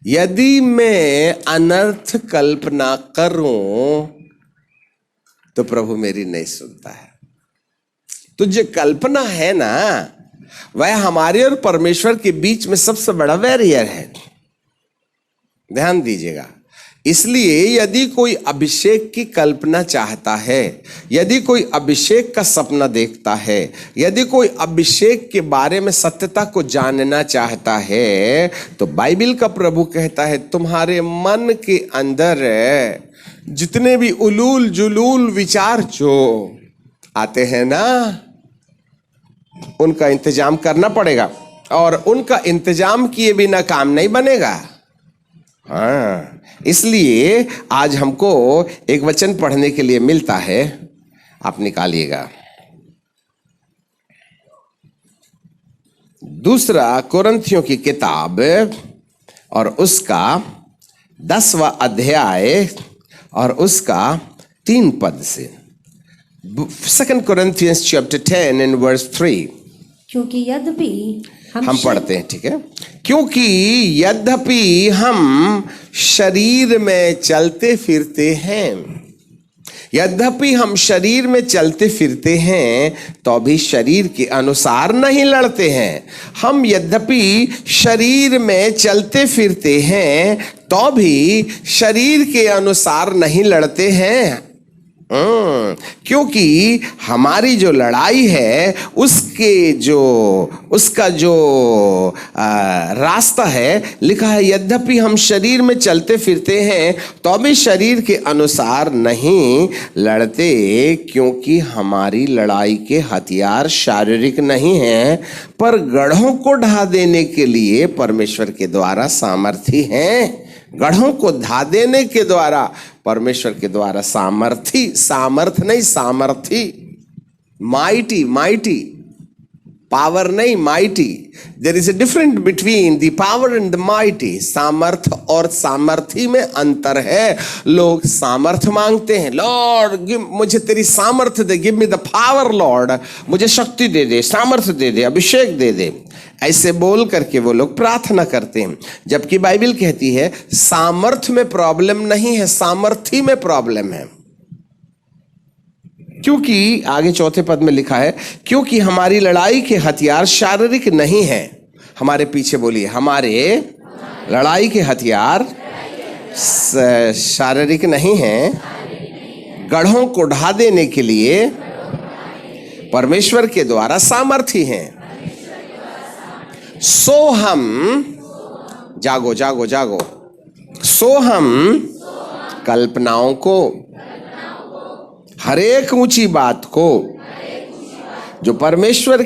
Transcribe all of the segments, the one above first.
यदि मैं अनर्थ कल्पना करूं तो प्रभु मेरी नहीं सुनता है। तो जो कल्पना है ना, वह हमारे और परमेश्वर के बीच में सबसे बड़ा बैरियर है। ध्यान दीजिएगा। इसलिए यदि कोई अभिषेक की कल्पना चाहता है, यदि कोई अभिषेक का सपना देखता है, यदि कोई अभिषेक के बारे में सत्यता को जानना चाहता है, तो बाइबल का प्रभु कहता है तुम्हारे मन के अंदर जितने भी उलूल जुलूल विचार जो आते हैं ना, उनका इंतजाम करना पड़ेगा, और उनका इंतजाम किए बिना काम नहीं बनेगा। हाँ, इसलिए आज हमको एक वचन पढ़ने के लिए मिलता है, आप निकालिएगा। दूसरा कोरिन्थियों की किताब और उसका 10वां अध्याय और उसका 3 पद से। 2 Corinthians chapter 10 and verse 3। क्योंकि यद्यपि हम पढ़ते हैं, ठीक है। क्योंकि यद्यपि हम शरीर में चलते फिरते हैं, यद्यपि हम शरीर में चलते फिरते हैं तो भी शरीर के अनुसार नहीं लड़ते हैं। हम यद्यपि शरीर में चलते फिरते हैं तो भी शरीर के अनुसार नहीं लड़ते हैं। क्योंकि हमारी जो लड़ाई है उसका जो रास्ता है, लिखा है यद्यपि हम शरीर में चलते फिरते हैं तो भी शरीर के अनुसार नहीं लड़ते, क्योंकि हमारी लड़ाई के हथियार शारीरिक नहीं हैं, पर गढ़ों को ढा देने के लिए परमेश्वर के द्वारा सामर्थी हैं। गढ़ों को ढा देने के द्वारा परमेश्वर के द्वारा सामर्थ नहीं, सामर्थी, माइटी, माइटी, पावर नहीं, mighty. There is a difference between the power and the mighty. सामर्थ और सामर्थी में अंतर है। लोग सामर्थ मांगते हैं, लॉर्ड मुझे तेरी सामर्थ दे, give me the power Lord, मुझे शक्ति दे दे, सामर्थ दे दे, अभिषेक दे दे। ऐसे बोल करके वो लोग प्रार्थना करते हैं, जबकि बाइबल कहती है सामर्थ में प्रॉब्लम नहीं है, सामर्थी में प्रॉब्लम है। क्योंकि आगे 4 पद में लिखा है, क्योंकि हमारी लड़ाई के हथियार शारीरिक नहीं है। हमारे पीछे बोलिए, हमारे लड़ाई के हथियार शारीरिक नहीं है, गढ़ों को ढा देने के लिए परमेश्वर के द्वारा सामर्थी हैं। सो हम जागो जागो जागो, सो हम कल्पनाओं को, हरेक ऊंची बात को जो परमेश्वर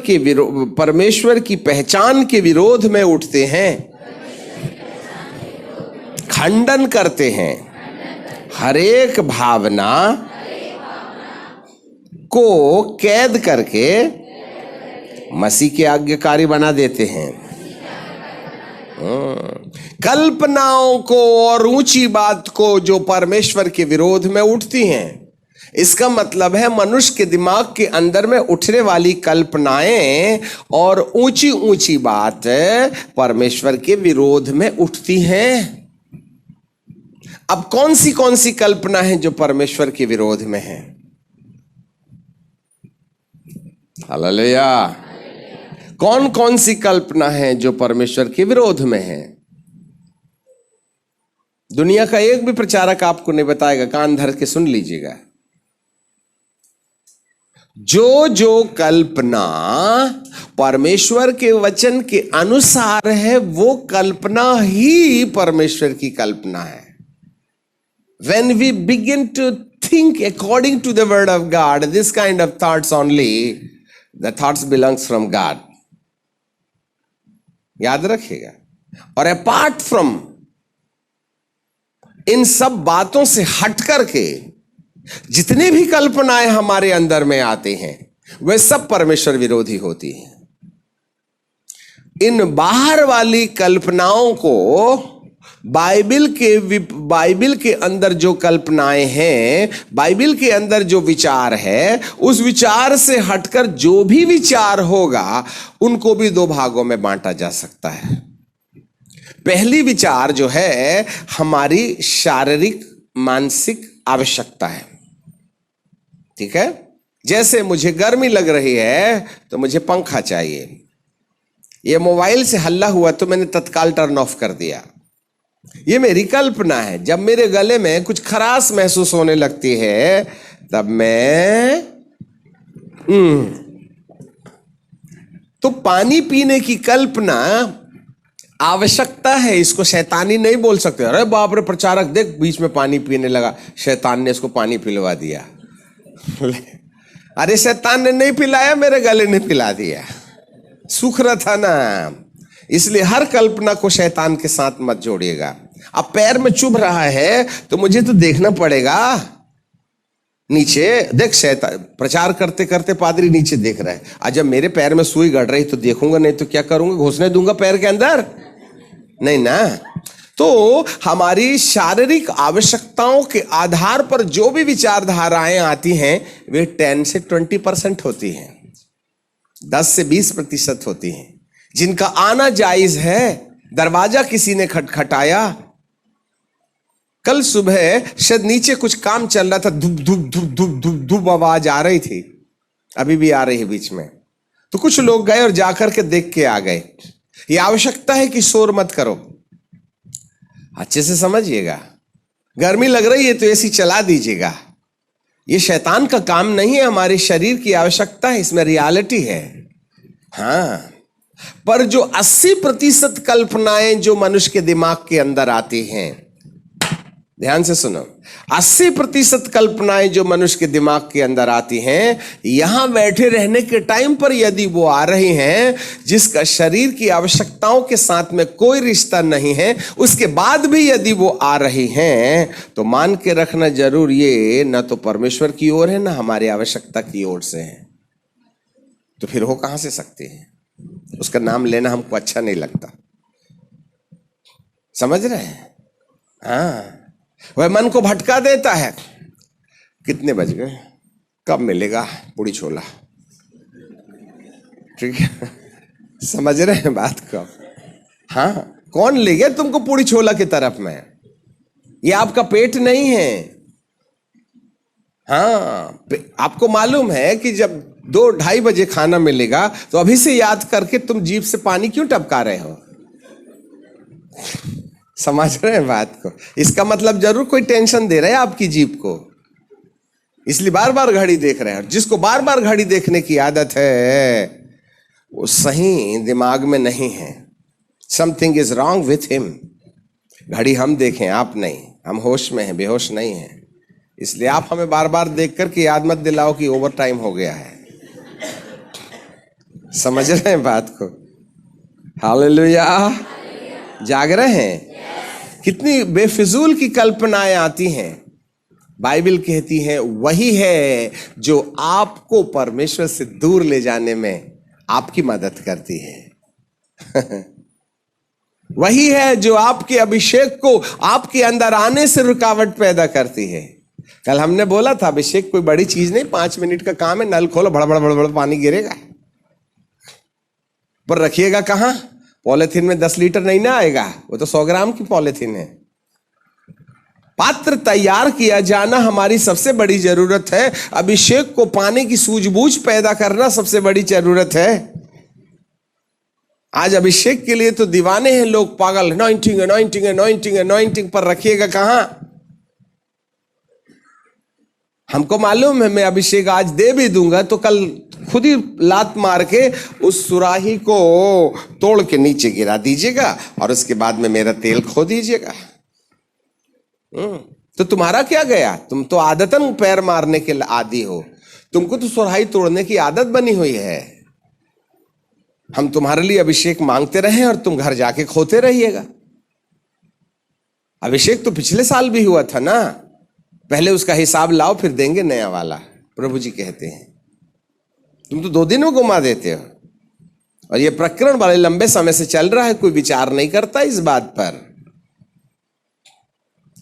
की पहचान के विरोध में उठते हैं, खंडन करते हैं। हरेक भावना को कैद करके मसीह के आज्ञाकारी बना देते हैं। कल्पनाओं को और ऊंची बात को जो परमेश्वर के विरोध में उठती हैं। इसका मतलब है मनुष्य के दिमाग के अंदर में उठने वाली कल्पनाएं और ऊंची ऊंची बात परमेश्वर के विरोध में उठती हैं। अब कौन सी कल्पना है जो परमेश्वर के विरोध में है? हालेलुया। कौन सी कल्पना है जो परमेश्वर के विरोध में है? दुनिया का एक भी प्रचारक आपको नहीं बताएगा, कान धर के सुन लीजिएगा। जो कल्पना परमेश्वर के वचन के अनुसार है, वो कल्पना ही परमेश्वर की कल्पना है। When we begin to think according to the word of God, this kind of thoughts only, the thoughts belongs from God. याद रखिएगा। और अपार्ट फ्रॉम इन सब बातों से हट करके जितने भी कल्पनाएं हमारे अंदर में आते हैं, वे सब परमेश्वर विरोधी होती हैं। इन बाहर वाली कल्पनाओं को बाइबल के अंदर जो कल्पनाएं हैं, बाइबल के अंदर जो विचार है, उस विचार से हटकर जो भी विचार होगा उनको भी 2 भागों में बांटा जा सकता है। पहली विचार जो है हमारी शारीरिक मानसिक आवश्यकता है। ठीक है, जैसे मुझे गर्मी लग रही है तो मुझे पंखा चाहिए। ये मोबाइल से हल्ला हुआ तो मैंने तत्काल टर्न ऑफ कर दिया। ये मेरी कल्पना है। जब मेरे गले में कुछ खराश महसूस होने लगती है तब मैं तो पानी पीने की कल्पना आवश्यकता है, इसको शैतानी नहीं बोल सकते। अरे बाप रे प्रचारक देख बीच में पानी पीने लगा, शैतान ने इसको पानी पिलवा दिया। अरे शैतान ने नहीं पिलाया, मेरे गले ने पिला दिया। सूख रहा था ना। इसलिए हर कल्पना को शैतान के साथ मत जोड़िएगा। अब पैर में चुभ रहा है तो मुझे तो देखना पड़ेगा नीचे। देख शैतान प्रचार करते करते पादरी नीचे देख रहा है। आज जब मेरे पैर में सुई गड़ रही तो देखूंगा, नहीं तो क्या करूंगा, घुसने दूंगा पैर के अंदर? नहीं ना। तो हमारी शारीरिक आवश्यकताओं के आधार पर जो भी विचारधाराएं आती हैं वे 10 से 20% होती हैं, 10 से 20% होती हैं। जिनका आना जायज है। दरवाजा किसी ने खटखटाया, कल सुबह शायद नीचे कुछ काम चल रहा था, धुप धुप धुप धुप धुप धुप आवाज आ रही थी, अभी भी आ रही है बीच में। तो कुछ लोग गए और जाकर के देख के आ गए। ये आवश्यकता है कि शोर मत करो, अच्छे से समझिएगा। गर्मी लग रही है तो एसी चला दीजिएगा। ये शैतान का काम नहीं है, हमारे शरीर की आवश्यकता है, इसमें रियलिटी है। हाँ, पर जो 80% कल्पनाएं जो मनुष्य के दिमाग के अंदर आती हैं, ध्यान से सुनो, 80% कल्पनाएं जो मनुष्य के दिमाग के अंदर आती हैं, यहां बैठे रहने के टाइम पर यदि वो आ रही हैं, जिसका शरीर की आवश्यकताओं के साथ में कोई रिश्ता नहीं है, उसके बाद भी यदि वो आ रही हैं, तो मान के रखना जरूर ये न तो परमेश्वर की ओर है, न हमारी आवश्यकता की ओर से है। तो फिर हो कहां से सकती है? उसका नाम लेना हमको अच्छा नहीं लगता। समझ रहे हैं? हाँ, वह मन को भटका देता है। कितने बज गए, कब मिलेगा पूड़ी छोला? ठीक है, समझ रहे हैं बात को? हाँ, कौन ले गया तुमको पूड़ी छोला की तरफ में? ये आपका पेट नहीं है। हाँ, आपको मालूम है कि जब 2-2:30 बजे खाना मिलेगा तो अभी से याद करके तुम जीभ से पानी क्यों टपका रहे हो? समझ रहे हैं बात को? इसका मतलब जरूर कोई टेंशन दे रहा है आपकी जीभ को, इसलिए बार बार घड़ी देख रहे हैं। जिसको बार बार घड़ी देखने की आदत है वो सही दिमाग में नहीं है। Something is wrong with him. घड़ी हम देखें, आप नहीं। हम होश में हैं, बेहोश नहीं हैं। इसलिए आप हमें बार बार देख करके याद मत दिलाओ कि ओवर टाइम हो गया है। समझ रहे हैं बात को? हालेलुया। जाग रहे हैं? कितनी बेफिजूल की कल्पनाएं आती हैं। बाइबल कहती है वही है जो आपको परमेश्वर से दूर ले जाने में आपकी मदद करती है। वही है जो आपके अभिषेक को आपके अंदर आने से रुकावट पैदा करती है। कल हमने बोला था अभिषेक कोई बड़ी चीज नहीं, 5 मिनट का काम है। नल खोलो, भड़ भड़ भड़ भड़ पानी गिरेगा, पर रखिएगा कहां? पॉलिथीन में 10 लीटर नहीं ना आएगा, वो तो 100 ग्राम की पॉलिथीन है। पात्र तैयार किया जाना हमारी सबसे बड़ी जरूरत है। अभिषेक को पाने की सूझबूझ पैदा करना सबसे बड़ी जरूरत है। आज अभिषेक के लिए तो दीवाने हैं लोग, पागल। अनॉइंटिंग अनॉइंटिंग अनॉइंटिंग अनॉइंटिंग, पर रखिएगा कहां? हमको मालूम है मैं अभिषेक आज दे भी दूंगा तो कल खुद ही लात मार के उस सुराही को तोड़ के नीचे गिरा दीजिएगा और उसके बाद में मेरा तेल खो दीजिएगा। तो तुम्हारा क्या गया? तुम तो आदतन पैर मारने के आदी हो। तुमको तो सुराही तोड़ने की आदत बनी हुई है। हम तुम्हारे लिए अभिषेक मांगते रहे और तुम घर जाके खोते रहिएगा। अभिषेक तो पिछले साल भी हुआ था ना, पहले उसका हिसाब लाओ फिर देंगे नया वाला, प्रभु जी कहते हैं। तुम तो 2 दिन में घुमा देते हो। और ये प्रकरण बड़े लंबे समय से चल रहा है, कोई विचार नहीं करता इस बात पर।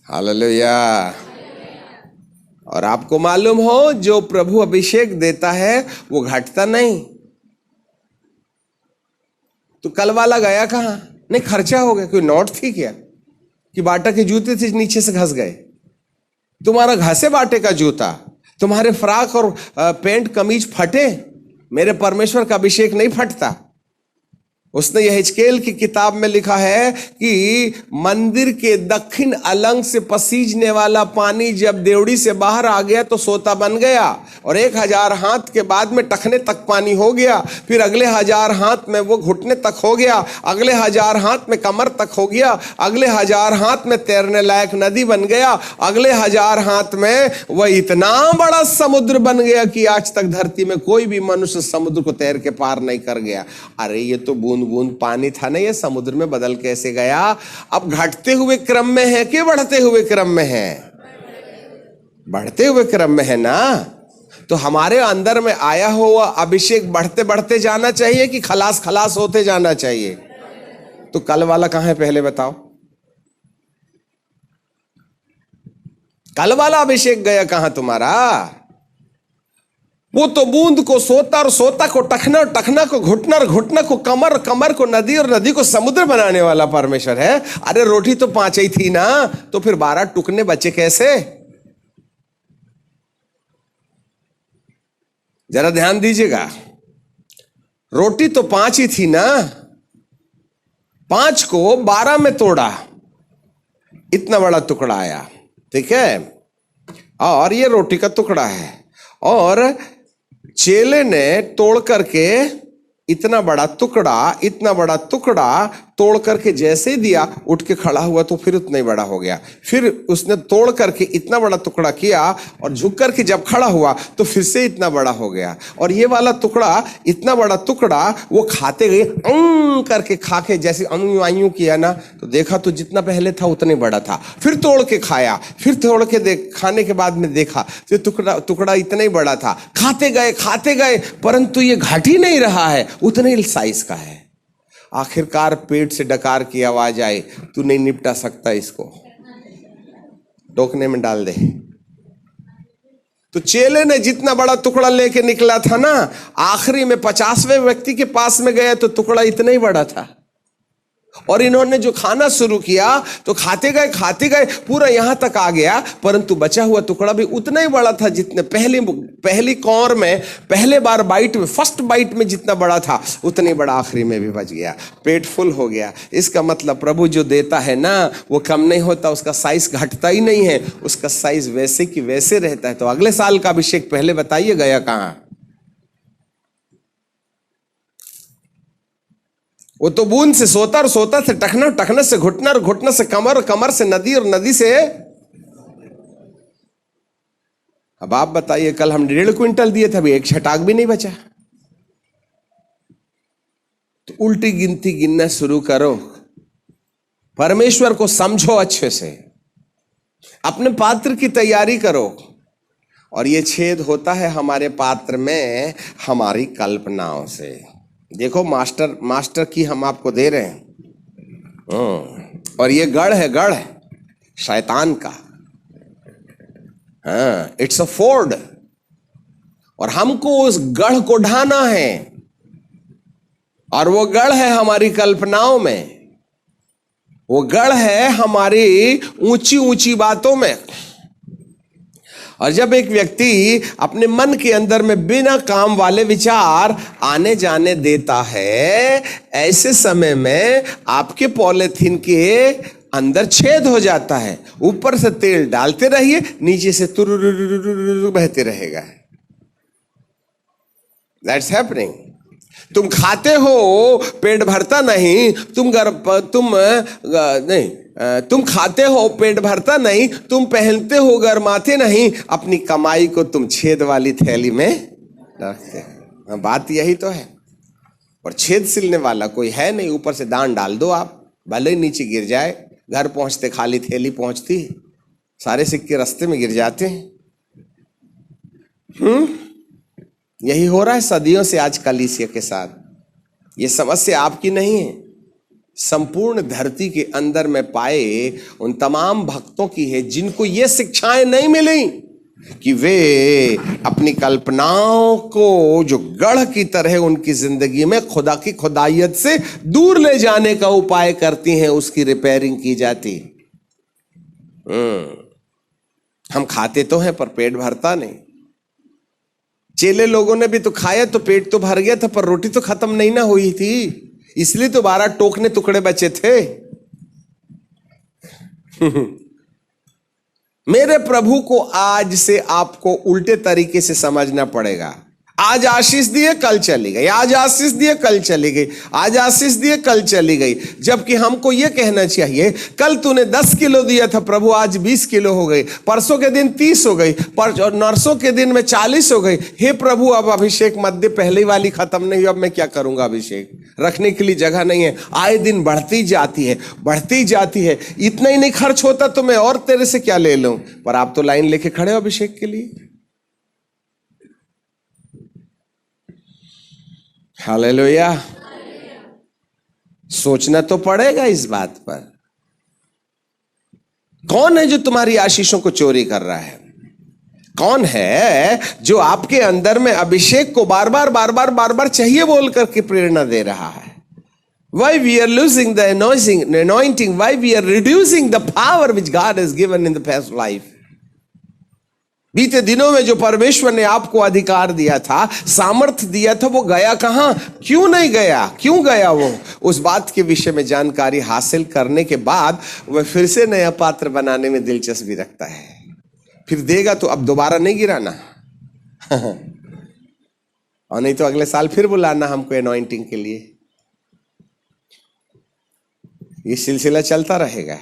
हालेलुया। और आपको मालूम हो जो प्रभु अभिषेक देता है वो घटता नहीं। तो कल वाला गया कहां? नहीं, खर्चा हो गया। कोई नोट थी क्या कि बाटा के जूते थे नीचे से घस गए? तुम्हारा घसे बाटे का जूता, तुम्हारे फ्रॉक और पैंट कमीज फटे, मेरे परमेश्वर का अभिषेक नहीं फटता। उसने यहेजकेल की किताब में लिखा है कि मंदिर के दक्षिण अलंग से पसीजने वाला पानी जब देवड़ी से बाहर आ गया तो सोता बन गया, और 1000 हाथ के बाद में टखने तक पानी हो गया, फिर अगले 1000 हाथ में वो घुटने तक हो गया, अगले 1000 हाथ में कमर तक हो गया, अगले 1000 हाथ में तैरने लायक नदी बन गया, अगले 1000 हाथ में वह इतना बड़ा समुद्र बन गया कि आज तक धरती में कोई भी मनुष्य समुद्र को तैर के पार नहीं कर गया। अरे ये तो बूंद बूंद पानी था ना, ये समुद्र में बदल कैसे गया? अब घटते हुए क्रम में है कि बढ़ते हुए क्रम में है? बढ़ते हुए क्रम में है ना। तो हमारे अंदर में आया हुआ अभिषेक बढ़ते बढ़ते जाना चाहिए कि खलास खलास होते जाना चाहिए? तो कल वाला कहां है पहले बताओ? कल वाला अभिषेक गया कहां तुम्हारा? वो तो बूंद को सोता और सोता को टखना और टखना को घुटना और घुटना को कमर, कमर को नदी और नदी को समुद्र बनाने वाला परमेश्वर है। अरे रोटी तो 5 ही थी ना, तो फिर 12 टुकने बचे कैसे? जरा ध्यान दीजिएगा, रोटी तो 5 ही थी ना, 5 को 12 में तोड़ा, इतना बड़ा टुकड़ा आया, ठीक है। और ये रोटी का टुकड़ा है, और चेले ने तोड़ करके इतना बड़ा टुकड़ा तोड़ करके जैसे ही दिया, उठ के खड़ा हुआ तो फिर उतना ही बड़ा हो गया। फिर उसने तोड़ करके इतना बड़ा टुकड़ा किया और झुक करके जब खड़ा हुआ तो फिर से इतना बड़ा हो गया। और ये वाला टुकड़ा, इतना बड़ा टुकड़ा वो खाते गए, करके खा के जैसे अनु किया ना, तो देखा तो जितना पहले था उतना ही बड़ा था। फिर तोड़ के खाया, फिर तोड़ के खाने के बाद में देखा तो टुकड़ा इतना ही बड़ा था। खाते गए, परंतु ये घट ही नहीं रहा है, उतने ही साइज का है। आखिरकार पेट से डकार की आवाज आई, तू नहीं निपटा सकता इसको, टोकने में डाल दे। तो चेले ने जितना बड़ा टुकड़ा लेके निकला था ना, आखिरी में 50वें व्यक्ति के पास में गया तो टुकड़ा इतना ही बड़ा था। और इन्होंने जो खाना शुरू किया तो खाते गए पूरा यहां तक आ गया, परंतु बचा हुआ टुकड़ा भी उतना ही बड़ा था जितने पहली कौर में, पहले बार बाइट में, फर्स्ट बाइट में जितना बड़ा था उतना ही बड़ा आखिरी में भी बच गया। पेट फुल हो गया। इसका मतलब प्रभु जो देता है ना वो कम नहीं होता, उसका साइज घटता ही नहीं है, उसका साइज वैसे की वैसे रहता है। तो अगले साल का अभिषेक पहले बताइए गया कहां? वो तो बूंद से सोता और सोता से टखना, टखने से घुटना और घुटना से कमर, कमर से नदी और नदी से। अब आप बताइए, कल हम 1.5 क्विंटल दिए थे, अभी 1 छटाक भी नहीं बचा। तो उल्टी गिनती गिनना शुरू करो, परमेश्वर को समझो अच्छे से, अपने पात्र की तैयारी करो। और ये छेद होता है हमारे पात्र में हमारी कल्पनाओं से। देखो मास्टर की हम आपको दे रहे हैं, और ये गढ़ है शैतान का। हाँ, इट्स अ फोर्ड, और हमको उस गढ़ को ढाना है। और वो गढ़ है हमारी कल्पनाओं में, वो गढ़ है हमारी ऊंची ऊंची बातों में। और जब एक व्यक्ति अपने मन के अंदर में बिना काम वाले विचार आने जाने देता है, ऐसे समय में आपके पॉलिथीन के अंदर छेद हो जाता है। ऊपर से तेल डालते रहिए, नीचे से तुर बहते रहेगा। That's happening. तुम खाते हो, पेट भरता नहीं, तुम खाते हो, पेट भरता नहीं, तुम पहनते हो, गरमाते नहीं, अपनी कमाई को तुम छेद वाली थैली में रखते हो। बात यही तो है। और छेद सिलने वाला कोई है नहीं, ऊपर से दान डाल दो आप, भले ही नीचे गिर जाए, घर पहुंचते खाली थैली पहुंचती, सारे सिक्के रास्ते में गिर जाते हैं। यही हो रहा है सदियों से आज कलीसिया के साथ। ये समस्या आपकी नहीं है, संपूर्ण धरती के अंदर में पाए उन तमाम भक्तों की है जिनको ये शिक्षाएं नहीं मिली। कि वे अपनी कल्पनाओं को जो गढ़ की तरह उनकी जिंदगी में खुदा की खुदाइयत से दूर ले जाने का उपाय करती हैं, उसकी रिपेयरिंग की जाती। हम खाते तो हैं पर पेट भरता नहीं। चेले लोगों ने भी तो खाया तो पेट तो भर गया था, पर रोटी तो खत्म नहीं ना हुई थी, इसलिए तो 12 टोकने टुकड़े बचे थे। मेरे प्रभु को आज से आपको उल्टे तरीके से समझना पड़ेगा। आज आशीष दिए कल चली गई, आज आशीष दिए कल चली गई, आज आशीष दिए कल चली गई। जबकि हमको यह कहना चाहिए, कल तूने 10 किलो दिया था प्रभु, आज 20 किलो हो गई, परसों के दिन 30 हो गई, नरसों के दिन में 40 हो गई। हे प्रभु अब अभिषेक मत दे, पहली वाली खत्म नहीं हुई, अब मैं क्या करूंगा, अभिषेक रखने के लिए जगह नहीं है। आए दिन बढ़ती जाती है, बढ़ती जाती है। इतना ही नहीं खर्च होता तो मैं और तेरे से क्या ले लूं, पर आप तो लाइन लेके खड़े हो अभिषेक के लिए। हालेलुया। सोचना तो पड़ेगा इस बात पर। कौन है जो तुम्हारी आशीषों को चोरी कर रहा है? कौन है जो आपके अंदर में अभिषेक को बार बार चाहिए बोल करके प्रेरणा दे रहा है? Why we are losing the anointing? Why we are reducing the power which God has given in the past life? बीते दिनों में जो परमेश्वर ने आपको अधिकार दिया था, सामर्थ्य दिया था, वो गया कहां? क्यों नहीं गया? क्यों गया वो? उस बात के विषय में जानकारी हासिल करने के बाद वह फिर से नया पात्र बनाने में दिलचस्पी रखता है। फिर देगा तो अब दोबारा नहीं गिराना और नहीं तो अगले साल फिर बुलाना हमको एनॉइंटिंग के लिए। ये सिलसिला चलता रहेगा।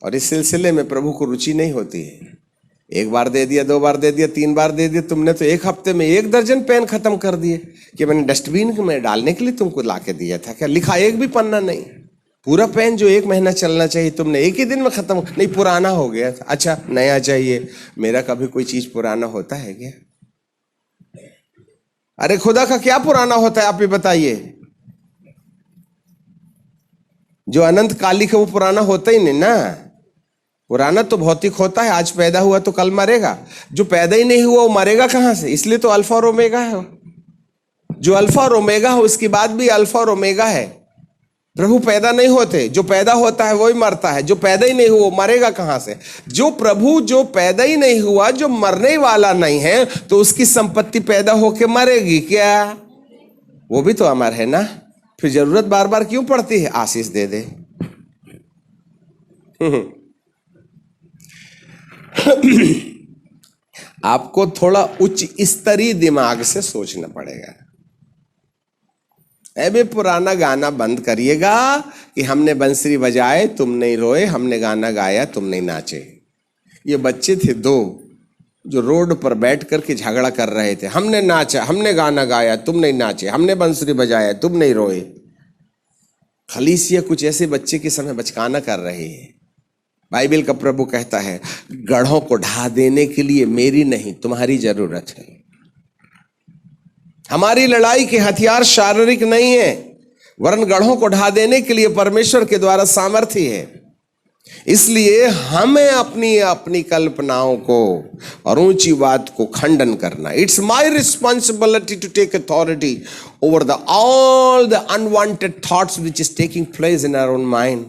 और इस सिलसिले में प्रभु को रुचि नहीं होती है। एक बार दे दिया, 2 बार दे दिया, 3 बार दे दिया, तुमने तो 1 हफ्ते में 1 दर्जन पेन खत्म कर दिए कि मैंने डस्टबिन में डालने के लिए तुमको लाके दिया था। क्या लिखा? एक भी पन्ना नहीं। पूरा पेन जो 1 महीना चलना चाहिए तुमने 1 ही दिन में खत्म। नहीं, पुराना हो गया। अच्छा, नया चाहिए। मेरा कभी कोई चीज पुराना होता है क्या? अरे खुदा का क्या पुराना होता है, आप ही बताइए। जो अनंत कालिक है वो पुराना होता ही नहीं ना। पुराना तो भौतिक होता है, आज पैदा हुआ तो कल मरेगा। जो पैदा ही नहीं हुआ वो मरेगा कहां से? इसलिए तो अल्फा और ओमेगा है। जो अल्फा और ओमेगा है उसके बाद भी अल्फा और ओमेगा है। प्रभु पैदा नहीं होते, जो पैदा होता है वही मरता है। जो पैदा ही नहीं हुआ वो मरेगा कहां से? जो प्रभु जो पैदा ही नहीं हुआ, जो मरने वाला नहीं है, तो उसकी संपत्ति पैदा होके मरेगी क्या? वो भी तो अमर है ना। फिर जरूरत बार बार क्यों पड़ती है? आशीष दे दे। आपको थोड़ा उच्च स्तरीय दिमाग से सोचना पड़ेगा। अबे पुराना गाना बंद करिएगा कि हमने बंसरी बजाए तुम नहीं रोए, हमने गाना गाया तुम नहीं नाचे। ये बच्चे थे 2 जो रोड पर बैठ करके झगड़ा कर रहे थे। हमने नाचा, हमने गाना गाया, तुम नहीं नाचे, हमने बंसरी बजाया, तुम नहीं रोए। खलीसिया कुछ ऐसे बच्चे के समय बचकाना कर रही है। बाइबल का प्रभु कहता है, गढ़ों को ढा देने के लिए मेरी नहीं तुम्हारी जरूरत है। हमारी लड़ाई के हथियार शारीरिक नहीं है, वरन गढ़ों को ढा देने के लिए परमेश्वर के द्वारा सामर्थ्य है। इसलिए हमें अपनी अपनी कल्पनाओं को और ऊंची बात को खंडन करना। It's my responsibility to take authority over the all the unwanted thoughts which is taking place in our own mind.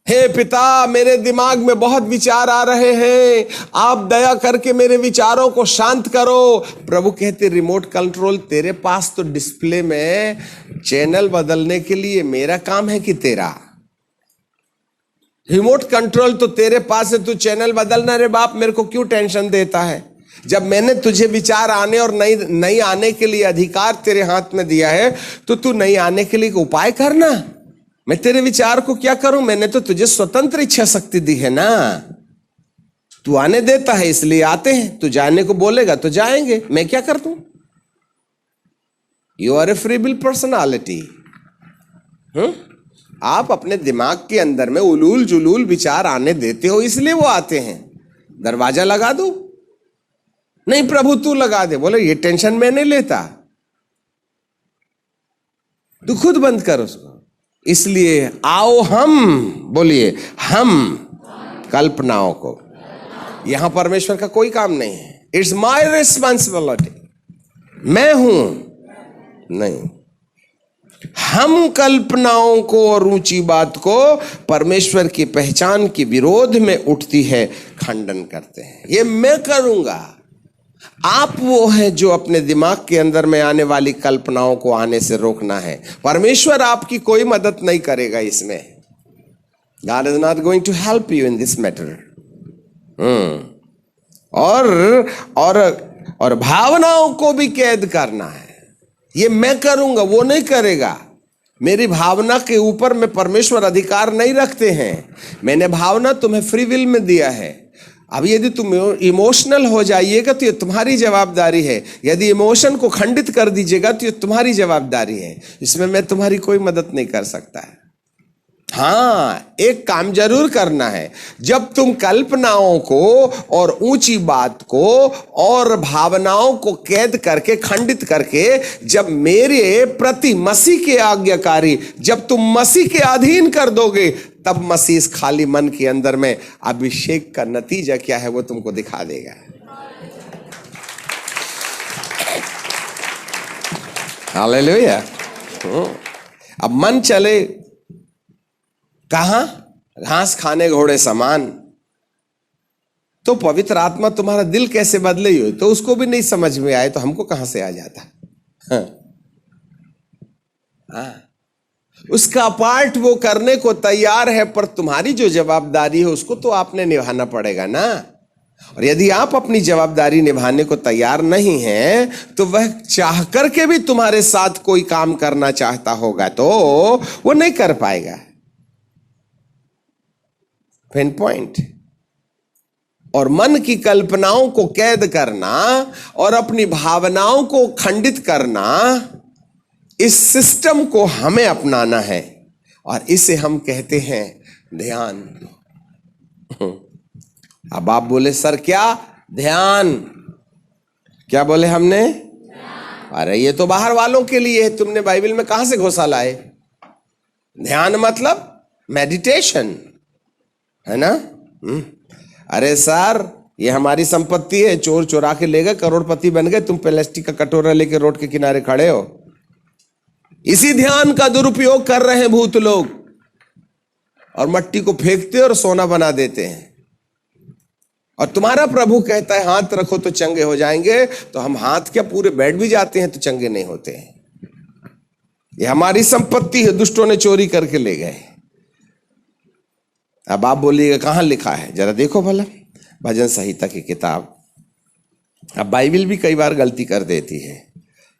हे पिता, मेरे दिमाग में बहुत विचार आ रहे हैं, आप दया करके मेरे विचारों को शांत करो। प्रभु कहते, रिमोट कंट्रोल तेरे पास तो डिस्प्ले में चैनल बदलने के लिए मेरा काम है कि तेरा? रिमोट कंट्रोल तो तेरे पास है, तू चैनल बदलना। रे बाप, मेरे को क्यों टेंशन देता है? जब मैंने तुझे विचार आने और नहीं आने के लिए अधिकार तेरे हाथ में दिया है, तो तू नहीं आने के लिए उपाय करना। मैं तेरे विचार को क्या करूं? मैंने तो तुझे स्वतंत्र इच्छा शक्ति दी है ना। तू आने देता है इसलिए आते हैं, तू जाने को बोलेगा तो जाएंगे, मैं क्या कर दूं? You are a free will personality. आप अपने दिमाग के अंदर में उलूल जुलूल विचार आने देते हो, इसलिए वो आते हैं। दरवाजा लगा दो। नहीं प्रभु तू लगा दे। बोले ये टेंशन मैं नहीं लेता, तू खुद बंद कर उसको। इसलिए आओ हम, बोलिए हम कल्पनाओं को। यहां परमेश्वर का कोई काम नहीं है। इट्स माई रिस्पॉन्सिबिलिटी, मैं हूं नहीं, हम कल्पनाओं को और ऊंची बात को परमेश्वर की पहचान के विरोध में उठती है खंडन करते हैं। ये मैं करूंगा। आप वो है जो अपने दिमाग के अंदर में आने वाली कल्पनाओं को आने से रोकना है। परमेश्वर आपकी कोई मदद नहीं करेगा इसमें। God is not going to help you in this matter. और भावनाओं को भी कैद करना है। ये मैं करूंगा, वो नहीं करेगा। मेरी भावना के ऊपर में परमेश्वर अधिकार नहीं रखते हैं। मैंने भावना तुम्हें फ्री विल में दिया है। अब यदि तुम इमोशनल हो जाइएगा तो ये तुम्हारी जवाबदारी है। यदि इमोशन को खंडित कर दीजिएगा तो ये तुम्हारी जवाबदारी है। इसमें मैं तुम्हारी कोई मदद नहीं कर सकता है। हाँ, एक काम जरूर करना है। जब तुम कल्पनाओं को और ऊंची बात को और भावनाओं को कैद करके खंडित करके जब मेरे प्रति मसीह के आज्ञाकारी, जब तुम मसीह के अधीन कर दोगे, तब मसीह इस खाली मन के अंदर में अभिषेक का नतीजा क्या है वो तुमको दिखा देगा। हालेलुया। अब मन चले कहां? घास खाने घोड़े समान। तो पवित्र आत्मा तुम्हारा दिल कैसे बदले हो तो उसको भी नहीं समझ में आए तो हमको कहां से आ जाता। हाँ। उसका पार्ट वो करने को तैयार है, पर तुम्हारी जो जवाबदारी है उसको तो आपने निभाना पड़ेगा ना। और यदि आप अपनी जवाबदारी निभाने को तैयार नहीं हैं तो वह चाह करके भी तुम्हारे साथ कोई काम करना चाहता होगा तो वो नहीं कर पाएगा। Pin point. और मन की कल्पनाओं को कैद करना और अपनी भावनाओं को खंडित करना, इस सिस्टम को हमें अपनाना है और इसे हम कहते हैं ध्यान। अब आप बोले सर क्या ध्यान? क्या बोले हमने? अरे ये तो बाहर वालों के लिए है। तुमने बाइबल में कहां से घुसा लाए? ध्यान मतलब मेडिटेशन है ना। अरे सर ये हमारी संपत्ति है, चोर चुरा के ले गए, करोड़पति बन गए, तुम प्लास्टिक का कटोरा लेके रोड के किनारे खड़े हो। इसी ध्यान का दुरुपयोग कर रहे हैं भूत लोग और मट्टी को फेंकते और सोना बना देते हैं। और तुम्हारा प्रभु कहता है हाथ रखो तो चंगे हो जाएंगे, तो हम हाथ क्या पूरे बैठ भी जाते हैं तो चंगे नहीं होते हैं। ये हमारी संपत्ति है, दुष्टों ने चोरी करके ले गए। अब आप बोलिएगा कहां लिखा है? जरा देखो भला भजन संहिता की किताब। अब बाइबल भी कई बार गलती कर देती है।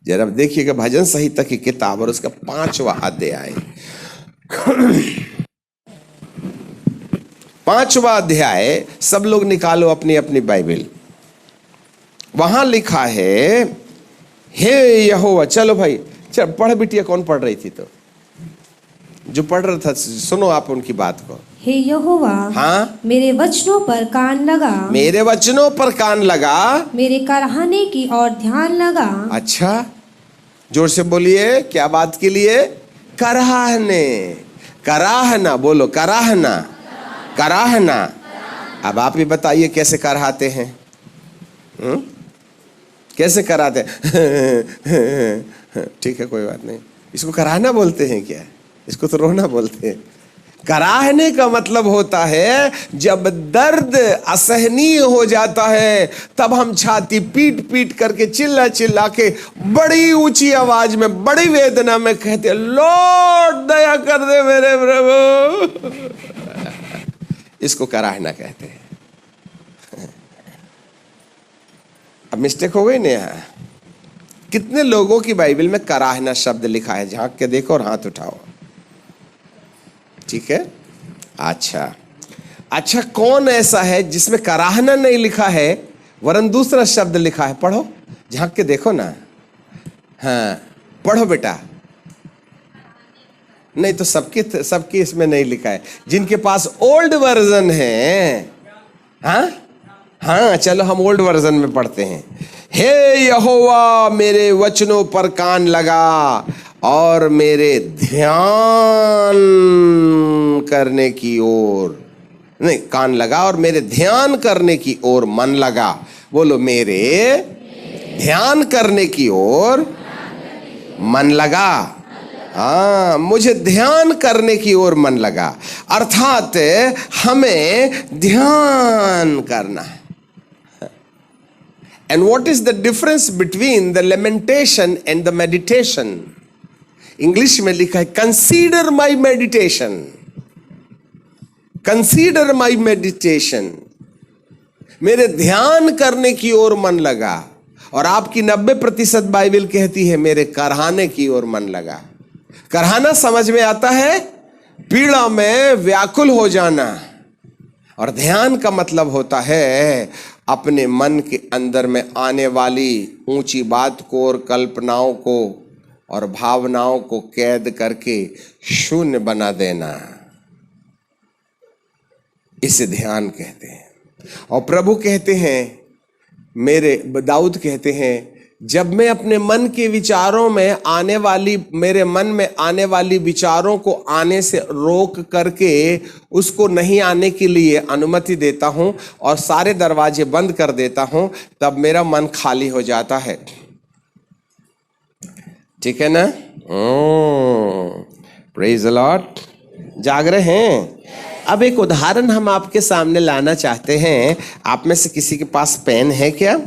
जरा देखिएगा भजन संहिता की किताब और उसका 5वां अध्याय। 5वां अध्याय सब लोग निकालो अपनी अपनी बाइबल। वहां लिखा है हे यहोवा। चलो भाई चल पढ़ बिटिया। कौन पढ़ रही थी? तो जो पढ़ रहा था सुनो आप उनकी बात को। हे यहोवा, हाँ, मेरे वचनों पर कान लगा, मेरे वचनों पर कान लगा, मेरे कराहने की ओर ध्यान लगा। अच्छा जोर से बोलिए, क्या बात के लिए? कराहने। कराहना बोलो, कराहना, कराहना। अब आप ही बताइए कैसे कराहते हैं? कैसे कराते हैं? ठीक है कोई बात नहीं। इसको कराहना बोलते हैं क्या? इसको तो रोना बोलते हैं। कराहने का मतलब होता है जब दर्द असहनीय हो जाता है तब हम छाती पीट पीट करके चिल्ला चिल्ला के बड़ी ऊंची आवाज में बड़ी वेदना में कहते हैं लॉर्ड दया कर दे मेरे प्रभु। इसको कराहना कहते हैं। अब मिस्टेक हो गई ना यहाँ। कितने लोगों की बाइबल में कराहना शब्द लिखा है? झांक के देखो और हाथ उठाओ। ठीक है। अच्छा कौन ऐसा है जिसमें कराहना नहीं लिखा है वरन दूसरा शब्द लिखा है? पढ़ो, झांक के देखो ना। हाँ पढ़ो बेटा। नहीं तो सबके इसमें नहीं लिखा है। जिनके पास ओल्ड वर्जन है, हाँ चलो हम ओल्ड वर्जन में पढ़ते हैं। हे यहोवा मेरे वचनों पर कान लगा और मेरे ध्यान करने की ओर, नहीं, कान लगा और मेरे ध्यान करने की ओर मन लगा। बोलो, मेरे ध्यान करने की ओर मन लगा। हाँ, मुझे ध्यान करने की ओर मन लगा, अर्थात हमें ध्यान करना है। And what is the difference between the lamentation and the meditation? English में लिखा है consider my meditation, consider my meditation। मेरे ध्यान करने की ओर मन लगा, और आपकी 90% बाइबल कहती है मेरे कराहने की ओर मन लगा। कराहना समझ में आता है, पीड़ा में व्याकुल हो जाना, और ध्यान का मतलब होता है अपने मन के अंदर में आने वाली ऊंची बात को और कल्पनाओं को और भावनाओं को कैद करके शून्य बना देना। इसे ध्यान कहते हैं। और प्रभु कहते हैं, दाऊद कहते हैं, जब मैं अपने मन के विचारों में आने वाली, मेरे मन में आने वाली विचारों को आने से रोक करके उसको नहीं आने के लिए अनुमति देता हूं और सारे दरवाजे बंद कर देता हूं, तब मेरा मन खाली हो जाता है। ठीक है ना? Praise the Lord. जाग रहे हैं? अब एक उदाहरण हम आपके सामने लाना चाहते हैं। आप में से किसी के पास पेन है क्या?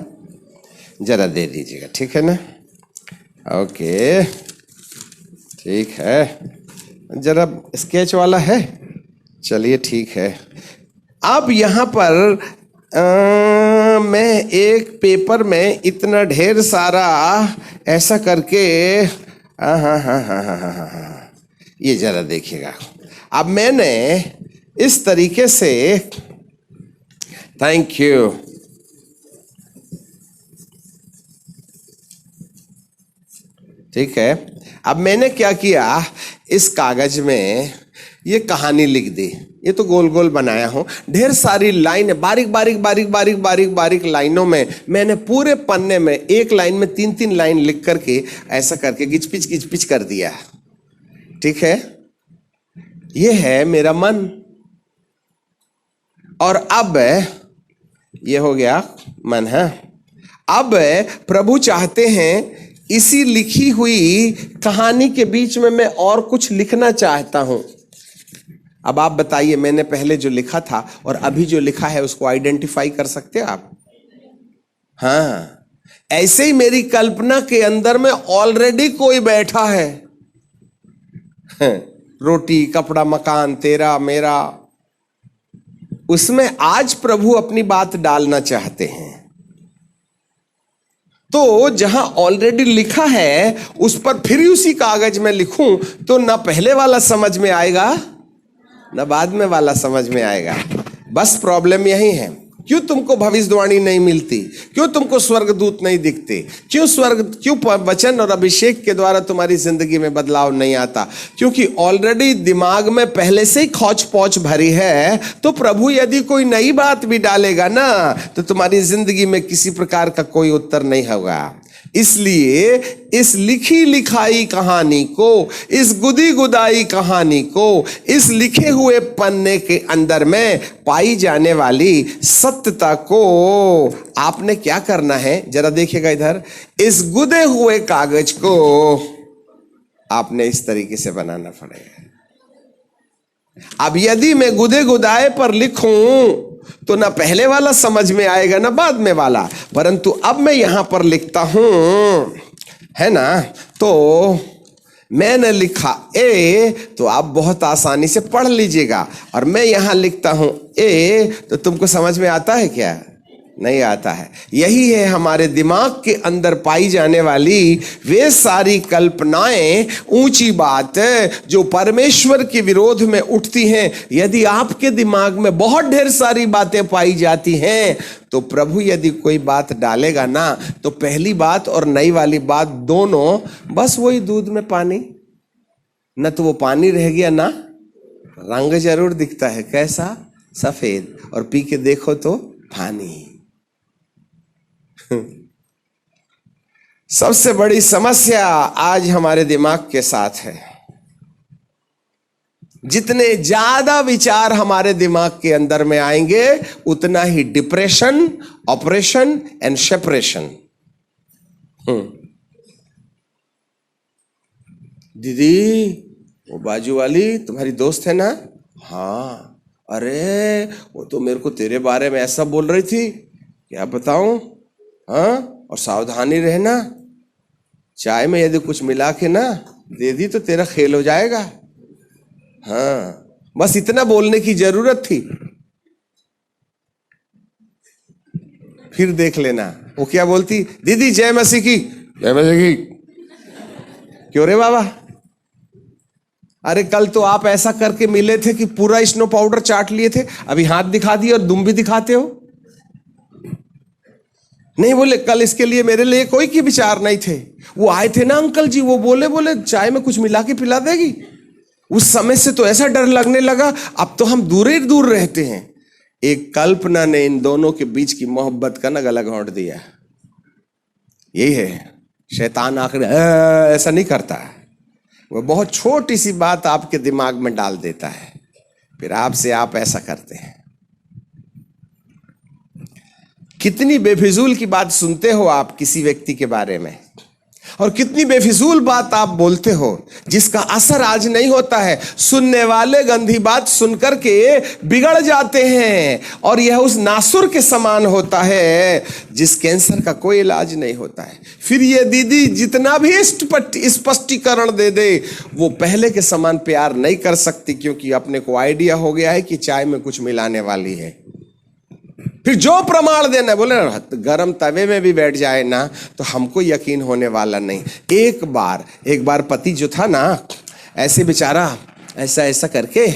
जरा दे दीजिएगा, ठीक है ना? ओके, ठीक है। जरा स्केच वाला है? चलिए ठीक है। अब यहाँ पर मैं एक पेपर में इतना ढेर सारा ऐसा करके हाँ, ये जरा देखिएगा। अब मैंने इस तरीके से, थैंक यू, ठीक है। अब मैंने क्या किया, इस कागज में ये कहानी लिख दी। ये तो गोल गोल बनाया हूं, ढेर सारी लाइन, बारीक बारीक बारीक बारीक बारीक बारीक लाइनों में मैंने पूरे पन्ने में एक लाइन में 3-3 लाइन लिख करके ऐसा करके गिचपिच कर दिया। ठीक है, ये है मेरा मन। और अब ये हो गया मन है। अब प्रभु चाहते हैं इसी लिखी हुई कहानी के बीच में मैं और कुछ लिखना चाहता हूं। अब आप बताइए, मैंने पहले जो लिखा था और अभी जो लिखा है उसको आइडेंटिफाई कर सकते हैं आप? हाँ, ऐसे ही मेरी कल्पना के अंदर में ऑलरेडी कोई बैठा है। रोटी, कपड़ा, मकान, तेरा मेरा, उसमें आज प्रभु अपनी बात डालना चाहते हैं। तो जहां ऑलरेडी लिखा है उस पर फिर उसी कागज में लिखूं तो ना पहले वाला समझ में आएगा ना बाद में वाला समझ में आएगा। बस प्रॉब्लम यही है। क्यों तुमको भविष्यवाणी नहीं मिलती? क्यों तुमको स्वर्गदूत नहीं दिखते? क्यों वचन और अभिषेक के द्वारा तुम्हारी जिंदगी में बदलाव नहीं आता? क्योंकि ऑलरेडी दिमाग में पहले से ही खौच पौच भरी है। तो प्रभु यदि कोई नई बात भी डालेगा ना तो तुम्हारी जिंदगी में किसी प्रकार का कोई उत्तर नहीं होगा। इसलिए इस लिखी लिखाई कहानी को, इस गुदी गुदाई कहानी को, इस लिखे हुए पन्ने के अंदर में पाई जाने वाली सत्यता को आपने क्या करना है, जरा देखिएगा इधर। इस गुदे हुए कागज को आपने इस तरीके से बनाना पड़ेगा। अब यदि मैं गुदे गुदाए पर लिखूं तो ना पहले वाला समझ में आएगा ना बाद में वाला, परंतु अब मैं यहां पर लिखता हूं, है ना? तो मैंने लिखा ए, तो आप बहुत आसानी से पढ़ लीजिएगा। और मैं यहां लिखता हूं ए, तो तुमको समझ में आता है क्या? नहीं आता है। यही है हमारे दिमाग के अंदर पाई जाने वाली वे सारी कल्पनाएं, ऊंची बात जो परमेश्वर के विरोध में उठती हैं। यदि आपके दिमाग में बहुत ढेर सारी बातें पाई जाती हैं तो प्रभु यदि कोई बात डालेगा ना तो पहली बात और नई वाली बात दोनों बस वही दूध में पानी, न तो वो पानी रह गया ना रंग जरूर दिखता है, कैसा? सफेद, और पी के देखो तो पानी। सबसे बड़ी समस्या आज हमारे दिमाग के साथ है। जितने ज्यादा विचार हमारे दिमाग के अंदर में आएंगे उतना ही डिप्रेशन, ऑपरेशन एंड सेपरेशन। दीदी वो बाजू वाली तुम्हारी दोस्त है ना? हाँ। अरे वो तो मेरे को तेरे बारे में ऐसा बोल रही थी, क्या बताऊं? हाँ, और सावधानी रहना, चाय में यदि कुछ मिला के ना दे दी तो तेरा खेल हो जाएगा। हाँ, बस इतना बोलने की जरूरत थी। फिर देख लेना वो क्या बोलती, दीदी जय मसीह की। जय मसीह की। क्यों रे बाबा? अरे कल तो आप ऐसा करके मिले थे कि पूरा स्नो पाउडर चाट लिए थे, अभी हाथ दिखा दिए और दुम भी दिखाते हो। नहीं बोले कल इसके लिए मेरे लिए कोई की विचार नहीं थे, वो आए थे ना अंकल जी, वो बोले चाय में कुछ मिला के पिला देगी। उस समय से तो ऐसा डर लगने लगा, अब तो हम दूर ही दूर रहते हैं। एक कल्पना ने इन दोनों के बीच की मोहब्बत का ना गला घोंट दिया। यही है शैतान, आखिर ऐसा नहीं करता है, वो बहुत छोटी सी बात आपके दिमाग में डाल देता है, फिर आपसे आप ऐसा करते हैं। कितनी बेफिजूल की बात सुनते हो आप किसी व्यक्ति के बारे में, और कितनी बेफिजूल बात आप बोलते हो जिसका असर आज नहीं होता है। सुनने वाले गंदी बात सुनकर के बिगड़ जाते हैं, और यह उस नासुर के समान होता है जिस कैंसर का कोई इलाज नहीं होता है। फिर ये दीदी जितना भी स्पष्टीकरण दे दे वो पहले के समान प्यार नहीं कर सकती, क्योंकि अपने को आइडिया हो गया है कि चाय में कुछ मिलाने वाली है। फिर जो प्रमाण देना है, बोले गरम तवे में भी बैठ जाए ना तो हमको यकीन होने वाला नहीं। एक बार पति जो था ना, ऐसे बेचारा ऐसा करके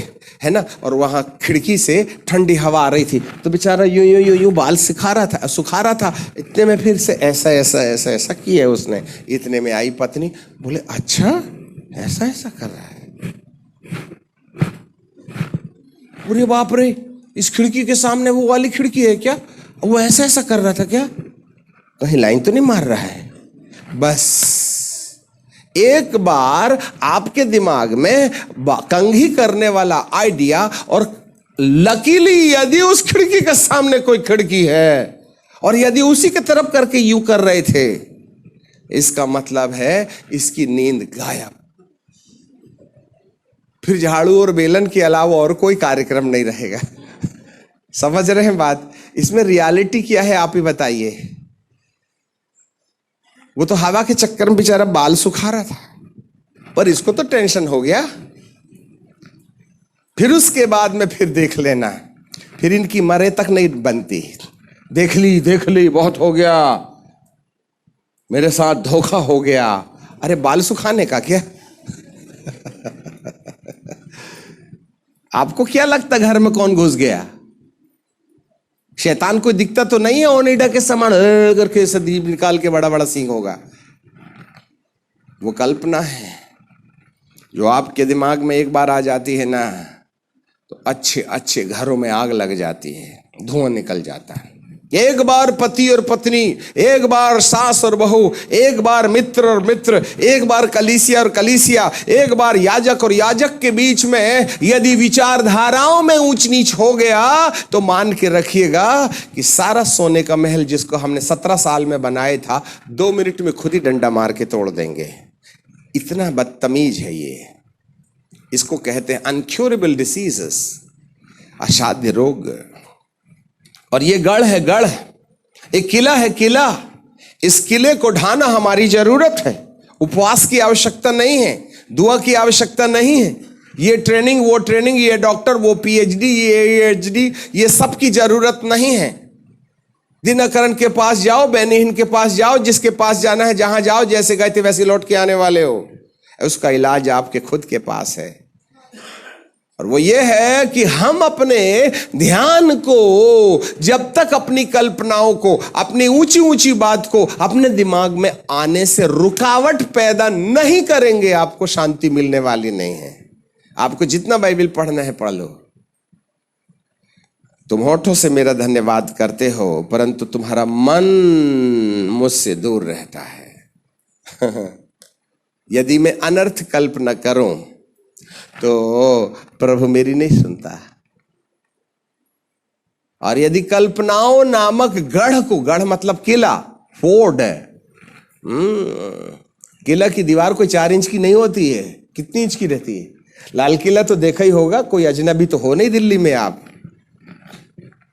है ना, और वहां खिड़की से ठंडी हवा आ रही थी तो बेचारा यूं बाल सुखा रहा था। इतने में फिर से ऐसा किया उसने। इतने में आई पत्नी, बोले अच्छा ऐसा कर रहा है। अरे बाप रे, इस खिड़की के सामने वो वाली खिड़की है क्या? वो ऐसा कर रहा था क्या? कहीं लाइन तो नहीं मार रहा है? बस एक बार आपके दिमाग में कंघी करने वाला आइडिया, और लकीली यदि उस खिड़की के सामने कोई खिड़की है और यदि उसी की तरफ करके यूं कर रहे थे, इसका मतलब है इसकी नींद गायब। फिर झाड़ू और बेलन के अलावा और कोई कार्यक्रम नहीं रहेगा। समझ रहे हैं बात? इसमें रियलिटी क्या है आप ही बताइए। वो तो हवा के चक्कर में बेचारा बाल सुखा रहा था, पर इसको तो टेंशन हो गया। फिर उसके बाद में फिर देख लेना, फिर इनकी मरे तक नहीं बनती। देख ली बहुत हो गया, मेरे साथ धोखा हो गया। अरे बाल सुखाने का क्या? आपको क्या लगता घर में कौन घुस गया? शैतान को दिखता तो नहीं है ओनिडा के समान करके सदीप निकाल के बड़ा बड़ा सींग होगा। वो कल्पना है जो आपके दिमाग में एक बार आ जाती है ना, तो अच्छे अच्छे घरों में आग लग जाती है, धुआं निकल जाता है। एक बार पति और पत्नी, एक बार सास और बहू, एक बार मित्र और मित्र, एक बार कलीसिया और कलीसिया, एक बार याजक और याजक के बीच में यदि विचारधाराओं में ऊंच नीच हो गया तो मान के रखिएगा कि सारा सोने का महल जिसको हमने 17 साल में बनाया था 2 मिनट में खुद ही डंडा मार के तोड़ देंगे। इतना बदतमीज है ये। इसको कहते हैं अनक्योरेबल डिसीजेस, असाध्य रोग। और ये गढ़ है, एक किला है, किला। इस किले को ढाना हमारी जरूरत है। उपवास की आवश्यकता नहीं है, दुआ की आवश्यकता नहीं है। ये ट्रेनिंग, वो ट्रेनिंग, ये डॉक्टर, वो पीएचडी, ये एचडी, ये सब की जरूरत नहीं है। दिनकरण के पास जाओ, बेनिहिन के पास जाओ, जिसके पास जाना है, जहां जाओ, जैसे गए थे वैसे लौट के आने वाले हो। उसका इलाज आपके खुद के पास है, और वो ये है कि हम अपने ध्यान को जब तक अपनी कल्पनाओं को, अपनी ऊंची ऊंची बात को अपने दिमाग में आने से रुकावट पैदा नहीं करेंगे, आपको शांति मिलने वाली नहीं है। आपको जितना बाइबल पढ़ना है पढ़ लो। तुम होठों से मेरा धन्यवाद करते हो, परंतु तुम्हारा मन मुझसे दूर रहता है। यदि मैं अनर्थ कल्प न करूं तो प्रभु मेरी नहीं सुनता। और यदि कल्पनाओं नामक गढ़ को, गढ़ मतलब किला, फोर्ट है, किला की दीवार कोई 4 इंच की नहीं होती है, कितनी इंच की रहती है? लाल किला तो देखा ही होगा, कोई अजनबी तो हो नहीं दिल्ली में आप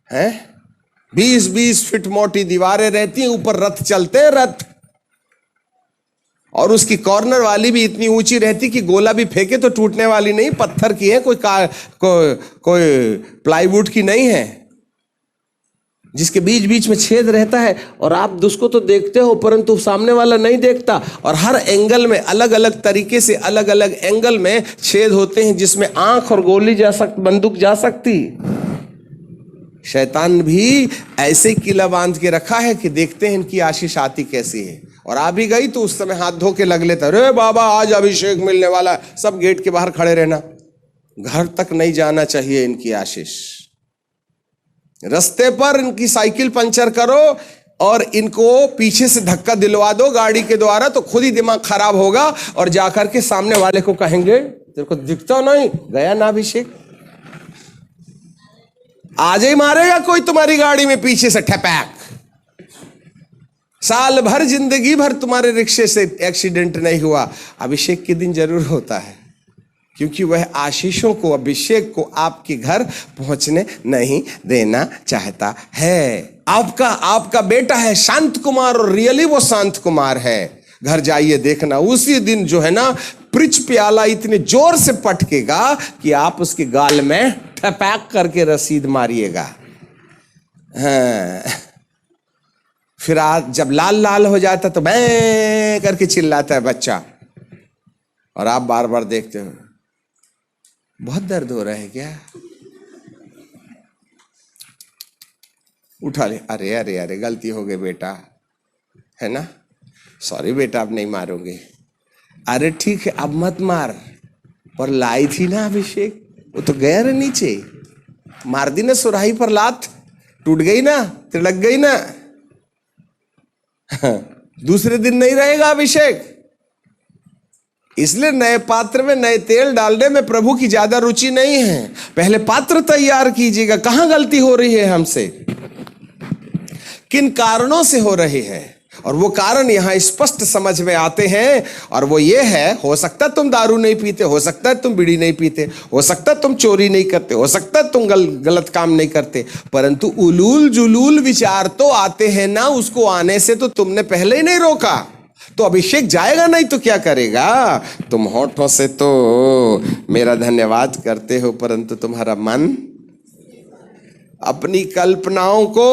हैं। 20-20 फीट मोटी दीवारें रहती हैं, ऊपर रथ चलते हैं, रथ। और उसकी कॉर्नर वाली भी इतनी ऊंची रहती कि गोला भी फेंके तो टूटने वाली नहीं, पत्थर की है, कोई प्लाईवुड की नहीं है, जिसके बीच बीच में छेद रहता है। और आप उसको तो देखते हो परंतु सामने वाला नहीं देखता। और हर एंगल में अलग अलग तरीके से, अलग अलग एंगल में छेद होते हैं, जिसमें आंख और गोली बंदूक जा सकती। शैतान भी ऐसे किला बांध के रखा है कि देखते हैं इनकी आशीष आती कैसी है। और आ भी गई तो उस समय हाथ धो के लग लेता, अरे बाबा आज अभिषेक मिलने वाला, सब गेट के बाहर खड़े रहना, घर तक नहीं जाना चाहिए इनकी आशीष। रास्ते पर इनकी साइकिल पंचर करो और इनको पीछे से धक्का दिलवा दो गाड़ी के द्वारा, तो खुद ही दिमाग खराब होगा और जाकर के सामने वाले को कहेंगे तेरे को दिखता नहीं, गया ना अभिषेक। आज ही मारेगा कोई तुम्हारी गाड़ी में पीछे से ठपैक। साल भर, जिंदगी भर तुम्हारे रिक्शे से एक्सीडेंट नहीं हुआ, अभिषेक के दिन जरूर होता है, क्योंकि वह आशीषों को, अभिषेक को आपके घर पहुंचने नहीं देना चाहता है। आपका बेटा है शांत कुमार, और रियली वो शांत कुमार है। घर जाइए देखना, उसी दिन जो है ना प्रिच प्याला इतने जोर से पटकेगा कि आप उसके गाल में ठपैक करके रसीद मारिएगा। हाँ। फिर आज जब लाल लाल हो जाता तो मैं करके चिल्लाता है बच्चा, और आप बार बार देखते हो बहुत दर्द हो रहा है क्या, उठा ले, अरे अरे अरे गलती हो गई बेटा, है ना, सॉरी बेटा अब नहीं मारोगे। अरे ठीक है अब मत मार, पर लाई थी ना अभिषेक, वो तो गया ना नीचे, मार दी ना सुराही पर लात, टूट गई ना, तिलक गई ना, दूसरे दिन नहीं रहेगा अभिषेक। इसलिए नए पात्र में नए तेल डालने में प्रभु की ज्यादा रुचि नहीं है। पहले पात्र तैयार कीजिएगा, कहां गलती हो रही है हमसे, किन कारणों से हो रही है, और वो कारण यहां स्पष्ट समझ में आते हैं। और वो ये है, हो सकता है तुम दारू नहीं पीते, हो सकता है तुम बीड़ी नहीं पीते, हो सकता है तुम चोरी नहीं करते, हो सकता है तुम गलत काम नहीं करते, परंतु उलूल जुलूल विचार तो आते हैं ना, उसको आने से तो तुमने पहले ही नहीं रोका, तो अभिषेक जाएगा नहीं तो क्या करेगा। तुम होठों से तो मेरा धन्यवाद करते हो, परंतु तुम्हारा मन अपनी कल्पनाओं को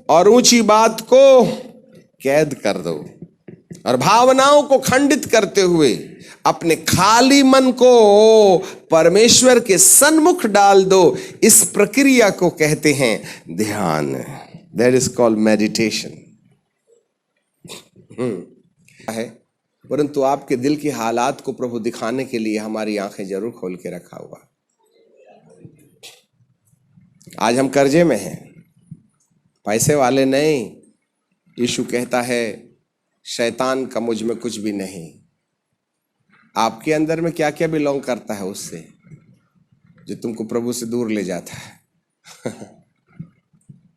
और ऊंची बात को कैद कर दो, और भावनाओं को खंडित करते हुए अपने खाली मन को परमेश्वर के सन्मुख डाल दो। इस प्रक्रिया को कहते हैं ध्यान। दैट इज कॉल्ड मेडिटेशन है। परंतु आपके दिल की हालात को प्रभु दिखाने के लिए हमारी आंखें जरूर खोल के रखा हुआ। आज हम कर्जे में हैं, पैसे वाले नहीं। यीशु कहता है शैतान का मुझ में कुछ भी नहीं। आपके अंदर में क्या क्या बिलोंग करता है उससे, जो तुमको प्रभु से दूर ले जाता है।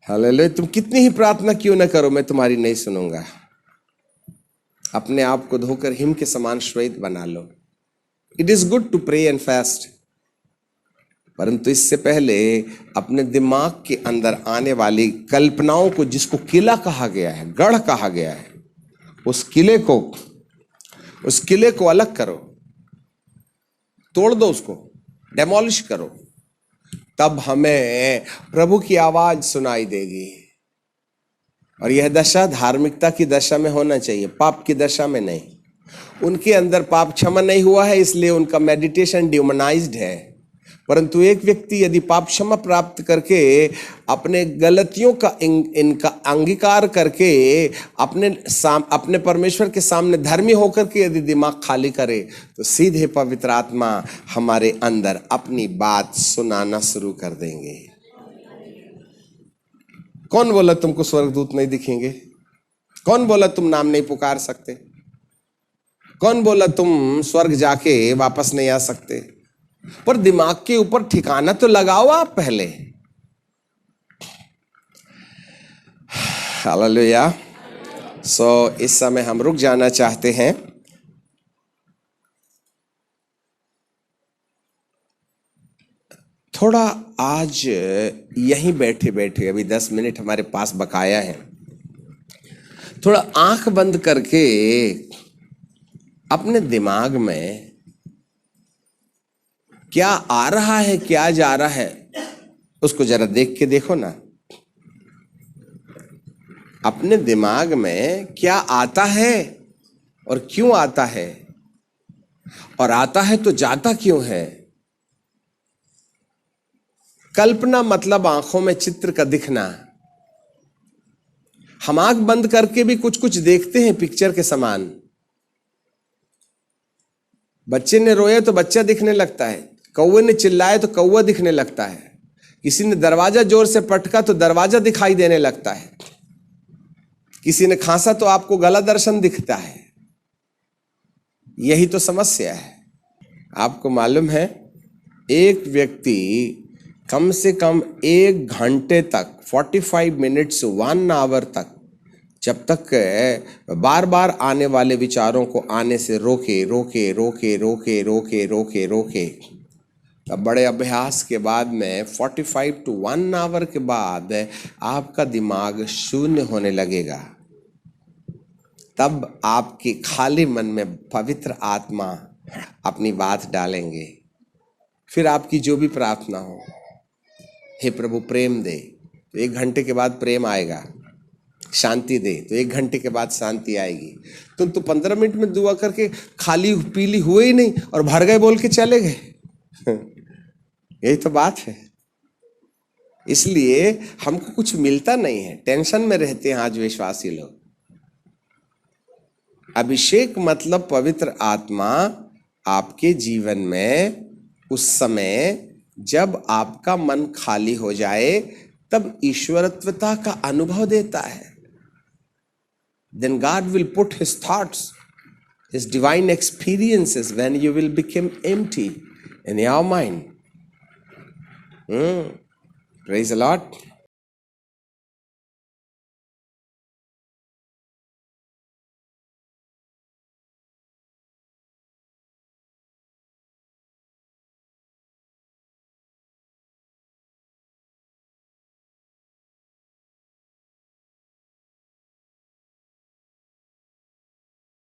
हालेलुया। तुम कितनी ही प्रार्थना क्यों न करो, मैं तुम्हारी नहीं सुनूंगा। अपने आप को धोकर हिम के समान श्वेत बना लो। It is good to pray and fast, परंतु इससे पहले अपने दिमाग के अंदर आने वाली कल्पनाओं को, जिसको किला कहा गया है, गढ़ कहा गया है, उस किले को अलग करो, तोड़ दो, उसको डेमोलिश करो, तब हमें प्रभु की आवाज सुनाई देगी। और यह दशा धार्मिकता की दशा में होना चाहिए, पाप की दशा में नहीं। उनके अंदर पाप क्षमा नहीं हुआ है, इसलिए उनका मेडिटेशन डिमोनाइज्ड है। परंतु एक व्यक्ति यदि पाप क्षमा प्राप्त करके अपने गलतियों का इनका अंगीकार करके अपने परमेश्वर के सामने धर्मी होकर के यदि दिमाग खाली करे, तो सीधे पवित्र आत्मा हमारे अंदर अपनी बात सुनाना शुरू कर देंगे। कौन बोला तुमको स्वर्गदूत नहीं दिखेंगे? कौन बोला तुम नाम नहीं पुकार सकते? कौन बोला तुम स्वर्ग जाके वापस नहीं आ सकते? पर दिमाग के ऊपर ठिकाना तो लगाओ आप पहले। हालेलुया। सो इस समय हम रुक जाना चाहते हैं। थोड़ा आज यहीं बैठे बैठे, अभी 10 मिनट हमारे पास बकाया है, थोड़ा आंख बंद करके अपने दिमाग में क्या आ रहा है, क्या जा रहा है, उसको जरा देख के देखो ना। अपने दिमाग में क्या आता है और क्यों आता है, और आता है तो जाता क्यों है। कल्पना मतलब आंखों में चित्र का दिखना। हम आंख बंद करके भी कुछ कुछ देखते हैं पिक्चर के समान। बच्चे ने रोया तो बच्चा दिखने लगता है, कौवे ने चिल्लाया तो कौवा दिखने लगता है, किसी ने दरवाजा जोर से पटका तो दरवाजा दिखाई देने लगता है, किसी ने खांसा तो आपको गला दर्शन दिखता है। यही तो समस्या है। आपको मालूम है, एक व्यक्ति कम से कम 1 घंटे तक, 45 मिनट्स 1 आवर तक, जब तक बार बार आने वाले विचारों को आने से रोके रोके रोके रोके रोके रोके रोके, तब बड़े अभ्यास के बाद में 45 to 1 आवर के बाद आपका दिमाग शून्य होने लगेगा। तब आपके खाली मन में पवित्र आत्मा अपनी बात डालेंगे। फिर आपकी जो भी प्रार्थना हो, हे प्रभु प्रेम दे, तो 1 घंटे के बाद प्रेम आएगा। शांति दे, तो 1 घंटे के बाद शांति आएगी। तुम तो 15 मिनट में दुआ करके खाली पीली हुए ही नहीं और भर गए बोल के चले गए। यही तो बात है। इसलिए हमको कुछ मिलता नहीं है, टेंशन में रहते हैं आज विश्वासी लोग। अभिषेक मतलब पवित्र आत्मा आपके जीवन में उस समय जब आपका मन खाली हो जाए, तब ईश्वरत्वता का अनुभव देता है। Then God will put His thoughts, His divine experiences when you will become empty in your mind. Praise the Lord.